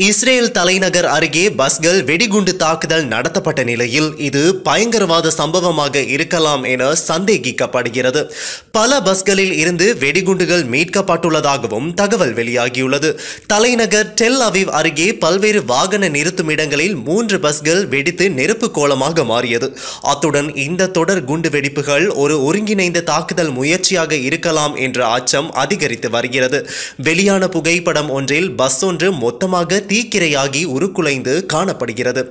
Israel தலைநகர் அருகே பஸ்கள் வெடிகுண்டு தாக்குதல் நடத்தப்பட்ட நிலையில் இது பயங்கரவாத சம்பவமாக இருக்கலாம் என சந்தேகிக்கப்படுகிறது. பல பஸ்களில் இருந்து வெடிகுண்டுகள் மீட்கப்பட்டுள்ளதாகவும் தகவல் வெளியாகியுள்ளது. தலைநகர் டெல் அவிவ் அருகே பல்வேறு வாகன நிறுத்துமிடங்களில் 3 பஸ்கள் வெடித்து நெருப்பு கோலமாக மாறியது. அத்துடன் இந்த தொடர் குண்டு வெடிப்புகள் ஒரு ஒருங்கிணைந்த தாக்குதல் முயற்சியாக இருக்கலாம் என்ற அச்சம் அதிகரித்து வருகிறது. வெளியான புகைப்படம் ஒன்றில் பஸ் ஒன்று மொத்தமாக தீக்கிரையாகி உருக்குலைந்து காணப்படுகிறது.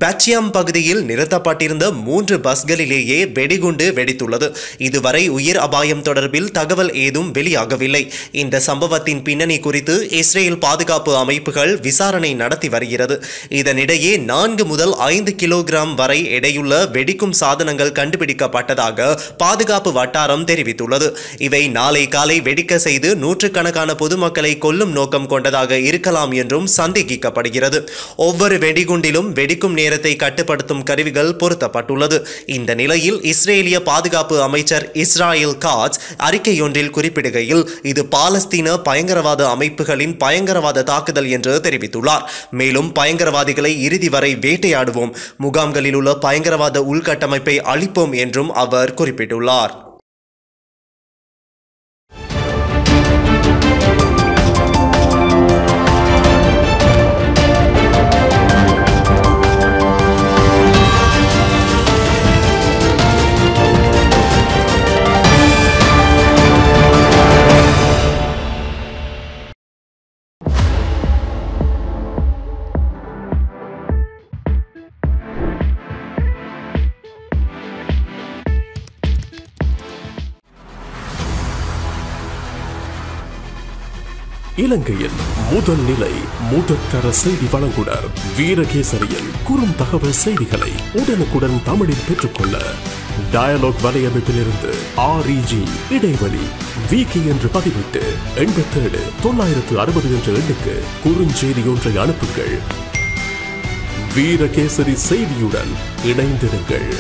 பேட்சியம் பகுதியில் நிறுத்தப்பட்டிருந்த 3 பஸ்களிலேயே வெடிகுண்டு வெடித்துள்ளது. இதுவரை உயிர் அபாயம் தொடர்பில் தகவல் ஏதும் வெளியாகவில்லை. இந்த சம்பவத்தின் பின்னணி குறித்து இஸ்ரேல் பாதுகாப்பு அமைப்புகள் விசாரணை நடத்தி வருகிறது. இதனிடையே 4 முதல் 5 கிலோகிராம் வரை எடையுள்ள வெடிக்கும் சாதனங்கள் கண்டுபிடிக்கப்பட்டதாக பாதுகாப்பு வட்டாரம் தெரிவித்துள்ளது. இவை நாளை காலை வெடிக்க செய்து நூற்றுக்கணக்கான பொதுமக்களை கொல்லும் நோக்கம் கொண்டதாக இருக்கலாம் என்றும் சந்தேகிக்கப்படுகிறது. ஒவ்வொரு வெடிகுண்டிலும் வெடிக்கும் நேரத்தை கட்டுப்படுத்தும் கருவிகள் பொருத்தப்பட்டுள்ளது. இந்த நிலையில் இஸ்ரேலிய பாதுகாப்பு அமைச்சர் இஸ்ராயல் காட்ஸ் அறிக்கையொன்றில் குறிப்பிடுகையில் இது பாலஸ்தீன பயங்கரவாத அமைப்புகளின் பயங்கரவாத தாக்குதல் என்று தெரிவித்துள்ளார். மேலும் பயங்கரவாதிகளை இறுதி வரை வேட்டையாடுவோம், முகாம்களில் உள்ள பயங்கரவாத உள்கட்டமைப்பை அழிப்போம் என்றும் அவர் குறிப்பிட்டுள்ளார். இலங்கையின் முதல் நிலை முதற்கர செய்தி வழங்குனர் வீரகேசரியின் குறும் தகவல் செய்திகளை உடனுக்குடன் தமிழில் பெற்றுக்கொள்ள டயலாக் வலையமைப்பிலிருந்து REG இடைவெளி வீக்கி என்று பதிவிட்டு 87 960 என்ற எண்ணுக்கு குறுஞ்செய்தி ஒன்றை அனுப்புங்கள். வீரகேசரி செய்தியுடன் இணைந்திருங்கள்.